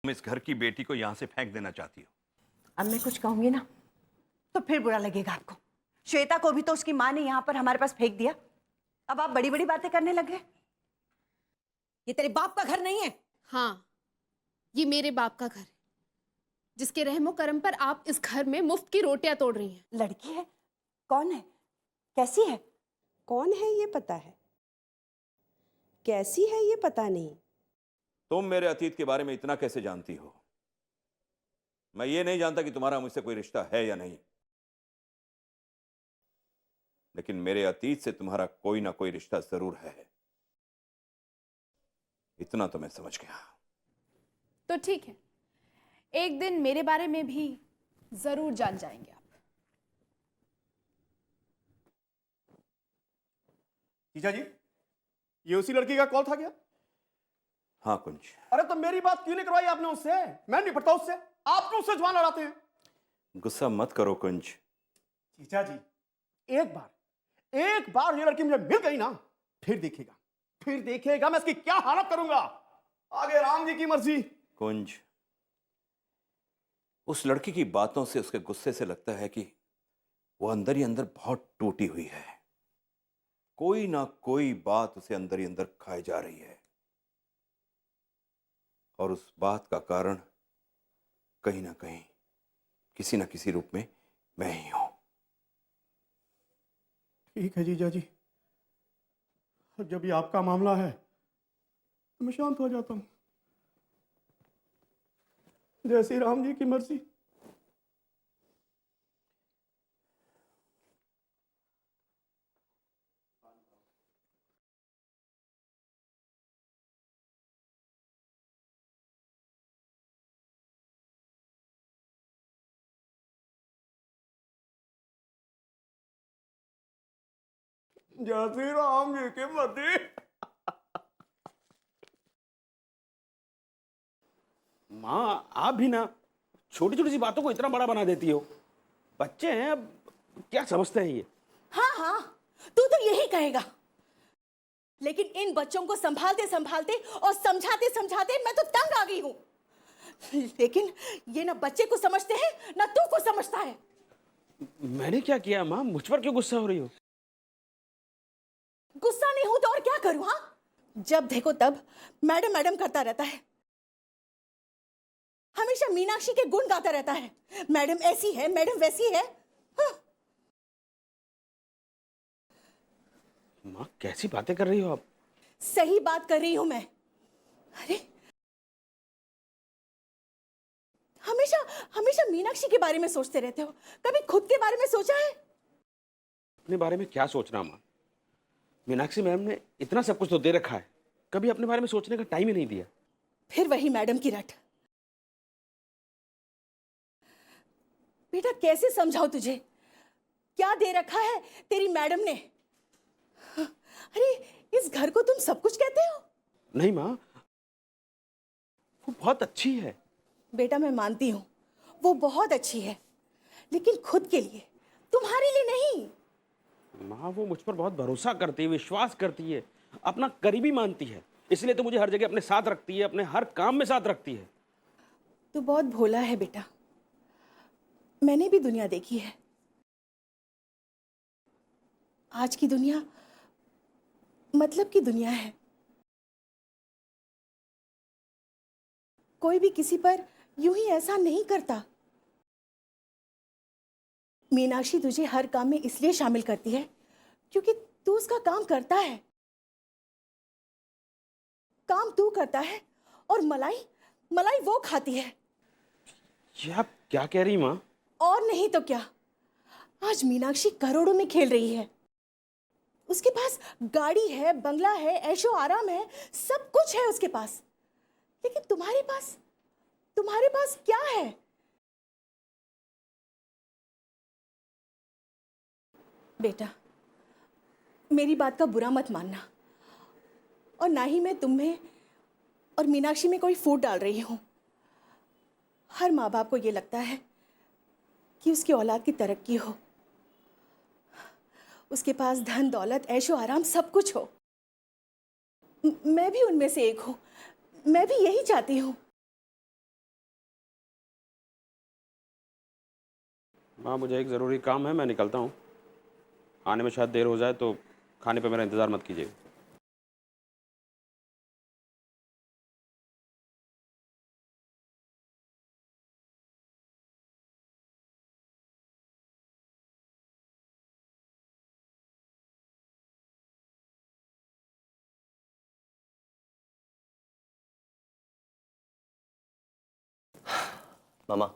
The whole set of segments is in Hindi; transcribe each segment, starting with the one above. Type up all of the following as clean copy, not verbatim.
तुम इस घर की बेटी को यहां से फेंक देना चाहती हो। अब मैं कुछ कहूंगी ना तो फिर बुरा लगेगा आपको। श्वेता को भी तो उसकी माँ ने यहाँ पर हमारे पास फेंक दिया। अब आप बड़ी बड़ी बातें करने लगे। ये तेरे बाप का घर नहीं है। हाँ, ये मेरे बाप का घर है, जिसके रहमो करम पर आप इस घर में मुफ्त की रोटियां तोड़ रही हैं। लड़की है? कौन है? कैसी है? कौन है ये पता है, कैसी है ये पता नहीं। तुम मेरे अतीत के बारे में इतना कैसे जानती हो? मैं ये नहीं जानता कि तुम्हारा मुझसे कोई रिश्ता है या नहीं, लेकिन मेरे अतीत से तुम्हारा कोई ना कोई रिश्ता जरूर है। इतना तो मैं समझ गया। तो ठीक है, एक दिन मेरे बारे में भी जरूर जान जाएंगे आप। जीजा जी, ये उसी लड़की का कॉल था क्या? हाँ कुंज। अरे तो मेरी बात क्यों नहीं करवाई आपने उससे? मैं नहीं पढ़ता उससे, आप क्यों उससे जुबान लड़ाते हैं? गुस्सा मत करो कुंज। जीजा जी, एक बार ये लड़की मुझे मिल गई ना, फिर देखेगा मैं इसकी क्या हालत करूंगा। आगे राम जी की मर्जी। कुंज, उस लड़की की बातों से, उसके गुस्से से लगता है कि वो अंदर ही अंदर बहुत टूटी हुई है। कोई ना कोई बात उसे अंदर ही अंदर खाए जा रही है, और उस बात का कारण कहीं ना कहीं, किसी ना किसी रूप में मैं ही हूं। ठीक है जीजा जी, जब ये आपका मामला है तो मैं शांत हो जाता हूं। जय श्री राम जी की मर्जी। जय श्री राम जी की मर्जी। माँ, आप भी ना छोटी छोटी सी बातों को इतना बड़ा बना देती हो। बच्चे हैं, अब क्या समझते हैं ये? हाँ हाँ, तू तो यही कहेगा, लेकिन इन बच्चों को संभालते संभालते और समझाते समझाते मैं तो तंग आ गई हूं। लेकिन ये ना बच्चे को समझते हैं ना तू को समझता है। मैंने क्या किया माँ? मुझ पर क्यों गुस्सा हो रही हो? गुस्सा नहीं हूं तो और क्या करूं? हाँ, जब देखो तब मैडम मैडम करता रहता है, हमेशा मीनाक्षी के गुण गाता रहता है। मैडम ऐसी है, मैडम वैसी है। हाँ। माँ, कैसी बातें कर रही हो आप? सही बात कर रही हूं मैं। अरे हमेशा हमेशा मीनाक्षी के बारे में सोचते रहते हो, कभी खुद के बारे में सोचा है? अपने बारे में क्या सोचना माँ? मीनाक्षी मैम ने इतना सब कुछ तो दे रखा है, कभी अपने बारे में सोचने का टाइम ही नहीं दिया। फिर वही मैडम की रट। बेटा कैसे समझाओ तुझे, क्या दे रखा है तेरी मैडम ने? अरे इस घर को तुम सब कुछ कहते हो। नहीं माँ, वो बहुत अच्छी है। बेटा मैं मानती हूं वो बहुत अच्छी है, लेकिन खुद के लिए, तुम्हारे लिए नहीं। माँ, वो मुझ पर बहुत भरोसा करती है, विश्वास करती है, अपना करीबी मानती है, इसलिए तो मुझे हर जगह अपने साथ रखती है, अपने हर काम में साथ रखती है। तू बहुत भोला है बेटा, मैंने भी दुनिया देखी है। आज की दुनिया मतलब की दुनिया है। कोई भी किसी पर यूं ही ऐसा नहीं करता। मीनाक्षी तुझे हर काम में इसलिए शामिल करती है क्योंकि तू उसका काम करता है। काम तू करता है और मलाई मलाई वो खाती है। ये आप क्या कह रही माँ? और नहीं तो क्या, आज मीनाक्षी करोड़ों में खेल रही है। उसके पास गाड़ी है, बंगला है, ऐशो आराम है, सब कुछ है उसके पास। लेकिन तुम्हारे पास क्या है? बेटा मेरी बात का बुरा मत मानना, और ना ही मैं तुम्हें और मीनाक्षी में कोई फूट डाल रही हूं। हर माँ बाप को यह लगता है कि उसकी औलाद की तरक्की हो, उसके पास धन दौलत ऐशो आराम सब कुछ हो। मैं भी उनमें से एक हूं, मैं भी यही चाहती हूं। माँ मुझे एक ज़रूरी काम है, मैं निकलता हूँ। आने में शायद देर हो जाए तो खाने पे मेरा इंतज़ार मत कीजिए। मामा,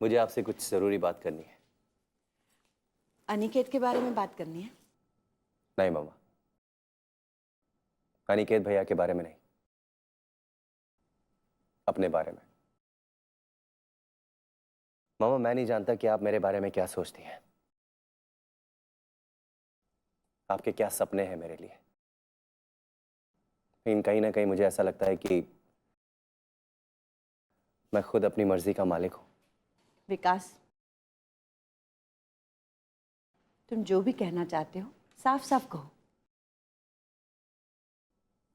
मुझे आपसे कुछ ज़रूरी बात करनी है। अनिकेत के बारे में बात करनी है। नहीं मामा, अनिकेत भैया के बारे में नहीं, अपने बारे में। मामा, मैं नहीं जानता कि आप मेरे बारे में क्या सोचती हैं, आपके क्या सपने हैं मेरे लिए। लेकिन कहीं ना कहीं मुझे ऐसा लगता है कि मैं खुद अपनी मर्जी का मालिक हूं। विकास, तुम जो भी कहना चाहते हो साफ साफ कहो।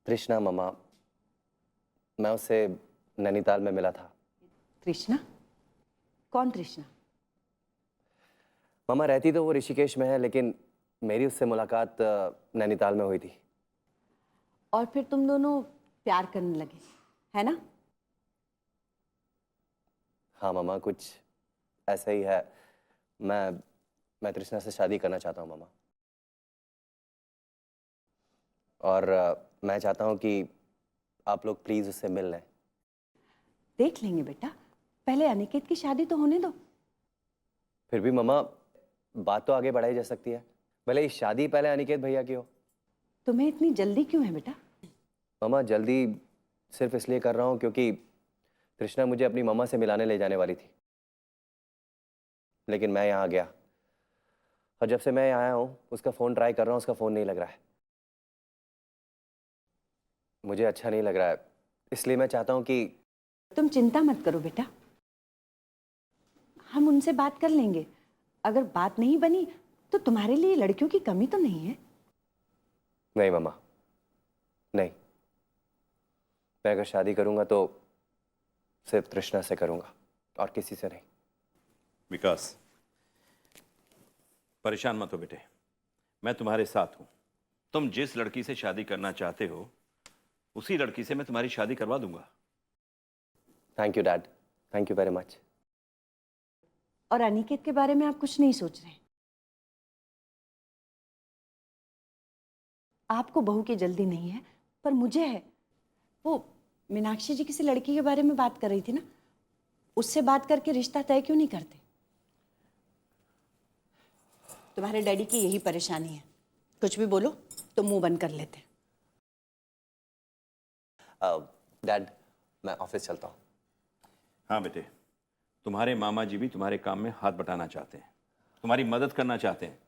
तृष्णा मामा, मैं उससे नैनीताल में मिला था। तृष्णा? कौन तृष्णा? मामा, रहती तो वो ऋषिकेश में है, लेकिन मेरी उससे मुलाकात नैनीताल में हुई थी। और फिर तुम दोनों प्यार करने लगे, है ना? हाँ मामा, कुछ ऐसा ही है। मैं तृष्णा से शादी करना चाहता हूँ मामा। और मैं चाहता हूँ कि आप लोग प्लीज़ उससे मिल लें। देख लेंगे बेटा, पहले अनिकेत की शादी तो होने दो। फिर भी मामा, बात तो आगे बढ़ाई जा सकती है। भले ही शादी पहले अनिकेत भैया की हो। तुम्हें इतनी जल्दी क्यों है बेटा? मामा, जल्दी सिर्फ इसलिए कर रहा हूँ क्योंकि तृष्णा मुझे अपनी मामा से मिलाने ले जाने वाली थी, लेकिन मैं यहाँ गया और जब से मैं यहाँ आया हूँ उसका फ़ोन ट्राई कर रहा हूँ, उसका फ़ोन नहीं लग रहा है। मुझे अच्छा नहीं लग रहा है, इसलिए मैं चाहता हूँ कि तुम चिंता मत करो बेटा, हम उनसे बात कर लेंगे। अगर बात नहीं बनी तो तुम्हारे लिए लड़कियों की कमी तो नहीं है। नहीं मामा, नहीं। मैं अगर शादी करूँगा तो सिर्फ तृष्णा से करूँगा और किसी से नहीं। विकास, परेशान मत हो बेटे, मैं तुम्हारे साथ हूं। तुम जिस लड़की से शादी करना चाहते हो उसी लड़की से मैं तुम्हारी शादी करवा दूंगा। Thank you dad, thank you very much. और अनिकेत के बारे में आप कुछ नहीं सोच रहे? आपको बहू की जल्दी नहीं है, पर मुझे है। वो मीनाक्षी जी किसी लड़की के बारे में बात कर रही थी ना, उससे बात करके रिश्ता तय क्यों नहीं करते? तुम्हारे डैडी की यही परेशानी है, कुछ भी बोलो तो मुंह बंद कर लेते। डैड, मैं ऑफिस चलता हूँ। हाँ बेटे, तुम्हारे मामा जी भी तुम्हारे काम में हाथ बटाना चाहते हैं, तुम्हारी मदद करना चाहते हैं,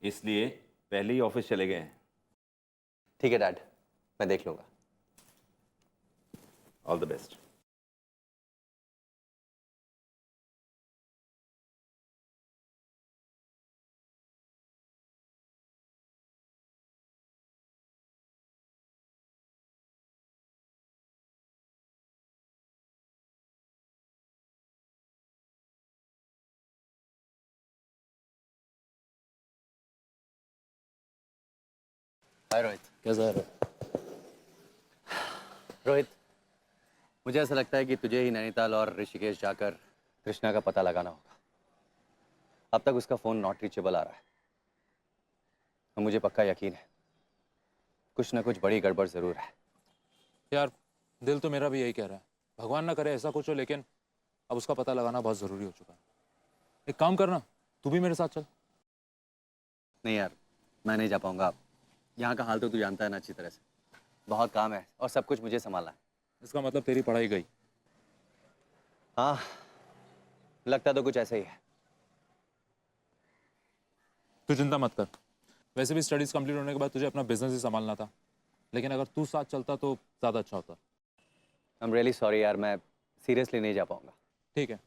इसलिए पहले ही ऑफिस चले गए हैं। ठीक है डैड, मैं देख लूँगा। All the best. Hi Rohit. कैसा है? रोहित, मुझे ऐसा लगता है कि तुझे ही नैनीताल और ऋषिकेश जाकर कृष्णा का पता लगाना होगा। अब तक उसका फ़ोन नॉट रीचेबल आ रहा है और मुझे पक्का यकीन है कुछ ना कुछ बड़ी गड़बड़ ज़रूर है। यार, दिल तो मेरा भी यही कह रहा है, भगवान ना करे ऐसा कुछ हो, लेकिन अब उसका पता लगाना बहुत ज़रूरी हो चुका है। एक काम करना, तू भी मेरे साथ चल। नहीं यार, मैं नहीं जा पाऊंगा। यहाँ का हाल तो तू जानता है ना अच्छी तरह से। बहुत काम है और सब कुछ मुझे संभालना है। इसका मतलब तेरी पढ़ाई गई? हाँ, लगता तो कुछ ऐसा ही है। तू चिंता मत कर, वैसे भी स्टडीज़ कंप्लीट होने के बाद तुझे अपना बिजनेस ही संभालना था, लेकिन अगर तू साथ चलता तो ज़्यादा अच्छा होता। आई एम रियली सॉरी यार, मैं सीरियसली नहीं जा पाऊंगा। ठीक है,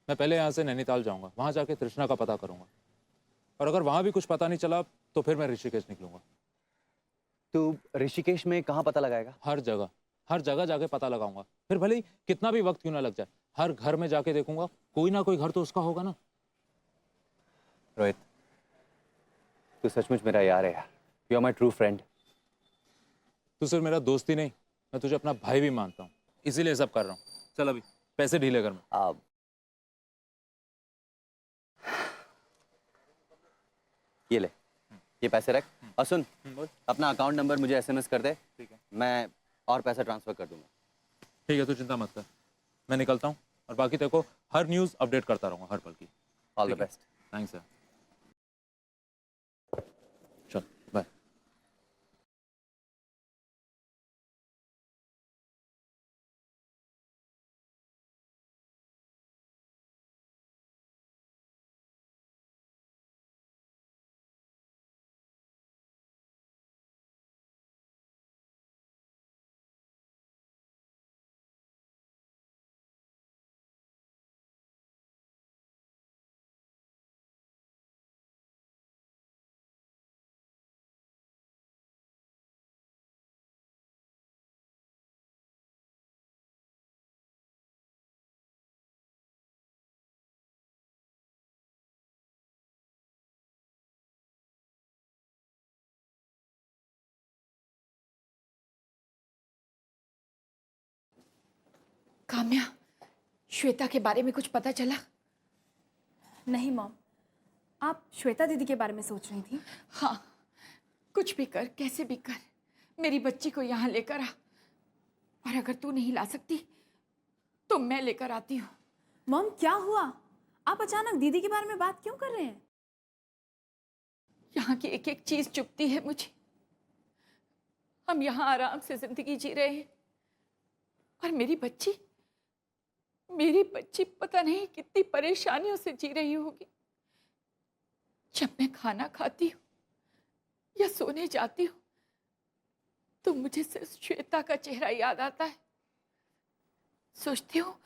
मैं पहले यहाँ से नैनीताल जाऊँगा, वहाँ जाके तृष्णा का पता करूँगा, और अगर वहाँ भी कुछ पता नहीं चला तो फिर मैं ऋषिकेश निकलूँगा। तू ऋषिकेश में कहाँ पता लगाएगा? हर जगह जाके पता लगाऊंगा, फिर भले ही कितना भी वक्त क्यों ना लग जाए। हर घर में जाके देखूंगा, कोई ना कोई घर तो उसका होगा ना। रोहित, तू सचमुच मेरा यार है यार। You are my true friend. तू सिर्फ मेरा दोस्त ही नहीं, मैं तुझे अपना भाई भी मानता हूँ, इसीलिए सब कर रहा हूँ। चल अभी पैसे ढीले कर। मैं ये ले, ये पैसे रख और सुन, बोल। अपना अकाउंट नंबर मुझे एसएमएस कर दे, ठीक है। मैं और पैसा ट्रांसफर कर दूंगा। ठीक है, तू चिंता मत कर, मैं निकलता हूँ और बाकी तेरे को हर न्यूज़ अपडेट करता रहूँगा हर पल की। ऑल द ठीक है। बेस्ट। Thanks sir. चल बाय। काम्या, श्वेता के बारे में कुछ पता चला? नहीं मॉम, आप श्वेता दीदी के बारे में सोच रही थी? हाँ, कुछ भी कर, कैसे भी कर, मेरी बच्ची को यहाँ लेकर आ। और अगर तू नहीं ला सकती तो मैं लेकर आती हूँ। मॉम क्या हुआ? आप अचानक दीदी के बारे में बात क्यों कर रहे हैं? यहाँ की एक एक चीज चुभती है मुझे। हम यहाँ आराम से जिंदगी जी रहे हैं और मेरी बच्ची पता नहीं कितनी परेशानियों से जी रही होगी। जब मैं खाना खाती हूँ या सोने जाती हूँ तो मुझे सिर्फ श्वेता का चेहरा याद आता है। सोचती हूँ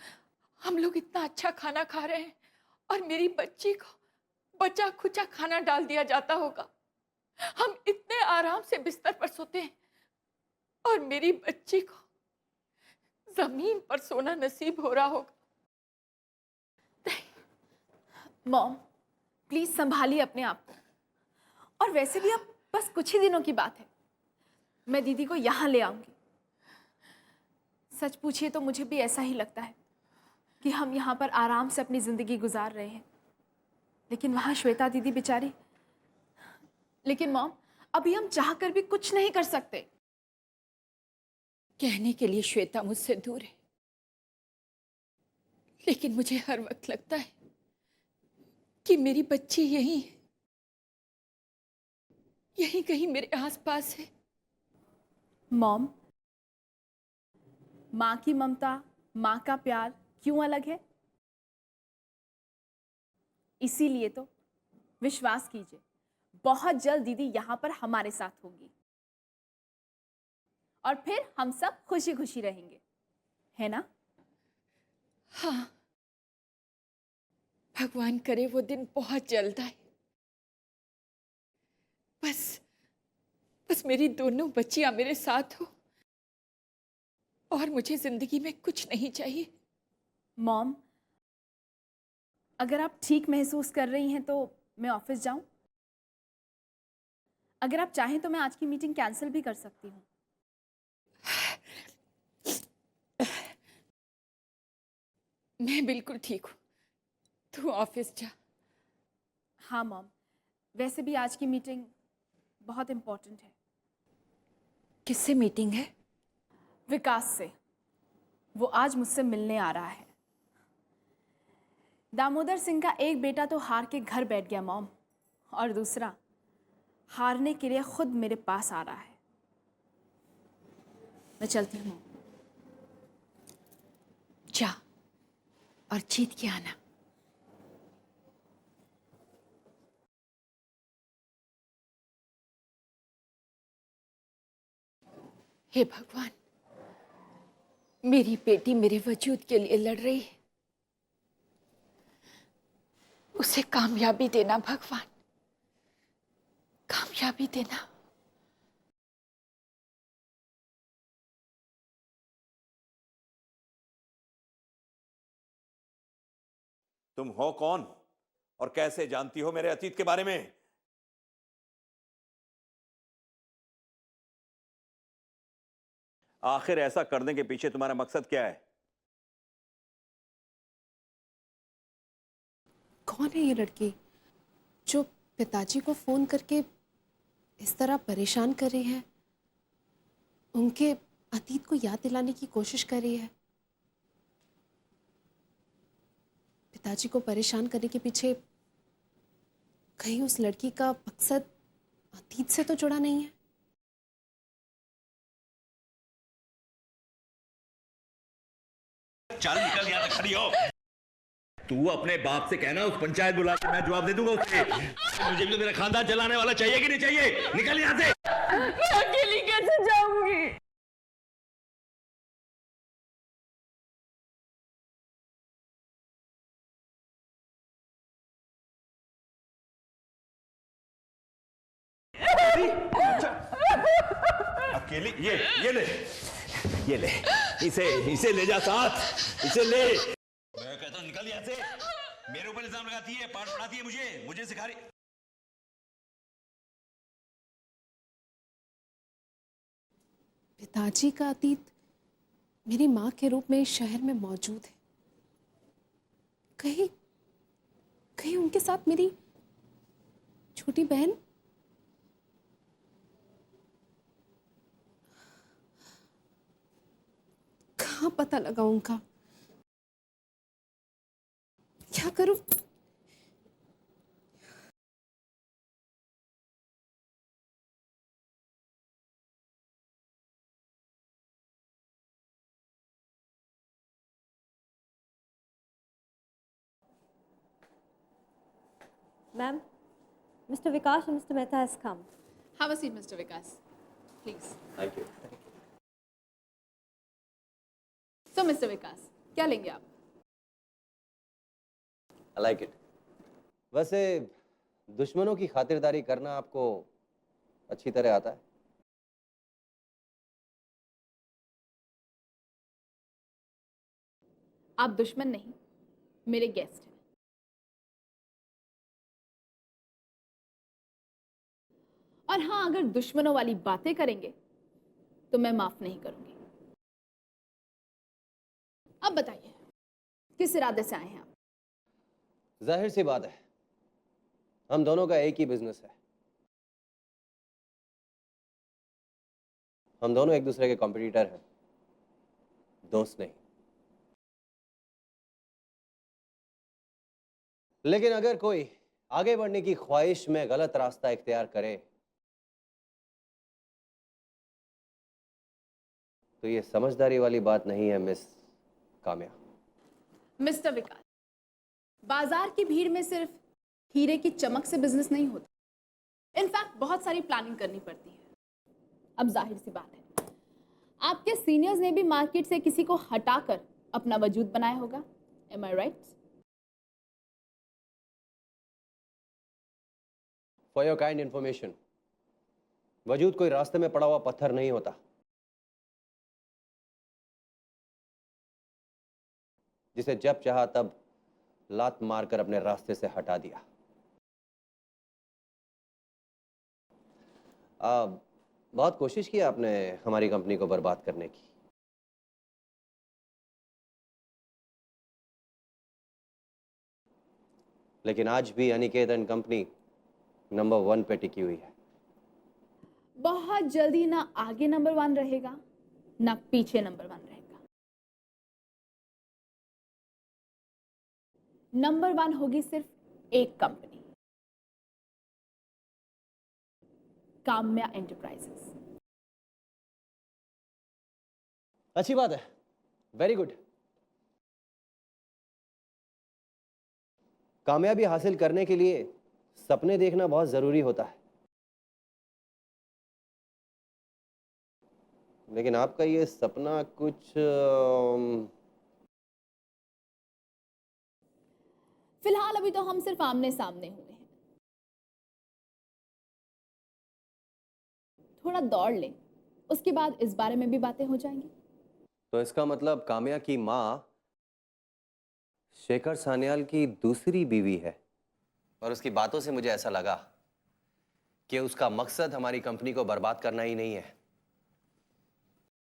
हम लोग इतना अच्छा खाना खा रहे हैं और मेरी बच्ची को बचा खुचा खाना डाल दिया जाता होगा। हम इतने आराम से बिस्तर पर सोते हैं और मेरी बच्ची को जमीन पर सोना नसीब हो रहा होगा। मॉम प्लीज संभालिए अपने आप को। और वैसे भी अब बस कुछ ही दिनों की बात है, मैं दीदी को यहाँ ले आऊंगी। सच पूछिए तो मुझे भी ऐसा ही लगता है कि हम यहाँ पर आराम से अपनी जिंदगी गुजार रहे हैं, लेकिन वहाँ श्वेता दीदी बेचारी। लेकिन मॉम अभी हम चाह कर भी कुछ नहीं कर सकते। कहने के लिए श्वेता मुझसे दूर है, लेकिन मुझे हर वक्त लगता है कि मेरी बच्ची यहीं है, यहीं कहीं मेरे आसपास है। मॉम, माँ की ममता, माँ का प्यार क्यों अलग है? इसीलिए तो विश्वास कीजिए, बहुत जल्द दीदी यहाँ पर हमारे साथ होगी और फिर हम सब खुशी खुशी रहेंगे, है ना? हाँ, भगवान करे वो दिन बहुत जल्द आए। बस मेरी दोनों बच्चियां मेरे साथ हो और मुझे जिंदगी में कुछ नहीं चाहिए। मॉम, अगर आप ठीक महसूस कर रही हैं तो मैं ऑफिस जाऊं? अगर आप चाहें तो मैं आज की मीटिंग कैंसिल भी कर सकती हूँ। मैं बिल्कुल ठीक हूँ, तू ऑफिस जा। हाँ मॉम, वैसे भी आज की मीटिंग बहुत इम्पोर्टेंट है। किससे मीटिंग है? विकास से। वो आज मुझसे मिलने आ रहा है। दामोदर सिंह का एक बेटा तो हार के घर बैठ गया मॉम, और दूसरा हारने के लिए खुद मेरे पास आ रहा है। मैं चलती हूँ। जा और जीत के आना। हे भगवान, मेरी बेटी मेरे वजूद के लिए लड़ रही है, उसे कामयाबी देना भगवान, कामयाबी देना। तुम हो कौन और कैसे जानती हो मेरे अतीत के बारे में? आखिर ऐसा करने के पीछे तुम्हारा मकसद क्या है? कौन है ये लड़की जो पिताजी को फोन करके इस तरह परेशान कर रही है, उनके अतीत को याद दिलाने की कोशिश कर रही है? पिताजी को परेशान करने के पीछे कहीं उस लड़की का मकसद अतीत से तो जुड़ा नहीं है? चल निकल यहाँ से, खड़ी हो। तू अपने बाप से कहना उस पंचायत बुला के, मैं जवाब दे दूंगा उसे। मुझे भी तो मेरा खानदान चलाने वाला चाहिए कि नहीं चाहिए? निकल यहाँ से। मैं अकेली कैसे जाऊंगी? अकेली? ये ले, इसे ले जा साथ, इसे ले। मैं कहता हूँ निकल यहाँ से। मेरे ऊपर इल्जाम लगाती है, पाठ पढ़ाती है मुझे सिखा रही। पिताजी का अतीत मेरी माँ के रूप में इस शहर में मौजूद है। कहीं कहीं उनके साथ मेरी छोटी बहन? कहाँ पता लगा उनका? क्या करूं? Ma'am, Mr. Vikas and Mr. Mehta has come. Have a seat, Mr. Vikas. Please. Thank you. So, Mr. Vikas, क्या लेंगे आप? I like it. वैसे दुश्मनों की खातिरदारी करना आपको अच्छी तरह आता है? आप दुश्मन नहीं, मेरे गेस्ट हैं। और हाँ, अगर दुश्मनों वाली बातें करेंगे तो मैं माफ नहीं करूंगी। अब बताइए, किस इरादे से आए हैं आप? जाहिर सी बात है, हम दोनों का एक ही बिजनेस है। हम दोनों एक दूसरे के कॉम्पिटिटर हैं, दोस्त नहीं। लेकिन अगर कोई आगे बढ़ने की ख्वाहिश में गलत रास्ता इख्तियार करे तो ये समझदारी वाली बात नहीं है मिस काम्या। मिस्टर विकास, बाजार की भीड़ में सिर्फ हीरे की चमक से बिजनेस नहीं होता। इनफैक्ट बहुत सारी प्लानिंग करनी पड़ती है। अब जाहिर सी बात है, आपके सीनियर्स ने भी मार्केट से किसी को हटाकर अपना वजूद बनाया होगा। Am I right? For your kind information, वजूद कोई रास्ते में पड़ा हुआ पत्थर नहीं होता। जिसे जब चाहा तब लात मारकर अपने रास्ते से हटा दिया। बहुत कोशिश की आपने हमारी कंपनी को बर्बाद करने की, लेकिन आज भी अनिकेत एंड कंपनी नंबर 1 पे टिकी हुई है। बहुत जल्दी ना आगे नंबर 1 रहेगा, ना पीछे नंबर 1 रहेगा। नंबर 1 होगी सिर्फ एक कंपनी, काम्या एंटरप्राइजेस। अच्छी बात है, वेरी गुड। कामयाबी हासिल करने के लिए सपने देखना बहुत जरूरी होता है, लेकिन आपका ये सपना कुछ फिलहाल अभी तो हम सिर्फ आमने सामने हुए हैं। थोड़ा दौड़ लें, उसके बाद इस बारे में भी बातें हो जाएंगी। तो इसका मतलब काम्या की माँ शेखर सान्याल की दूसरी बीवी है? और उसकी बातों से मुझे ऐसा लगा कि उसका मकसद हमारी कंपनी को बर्बाद करना ही नहीं है,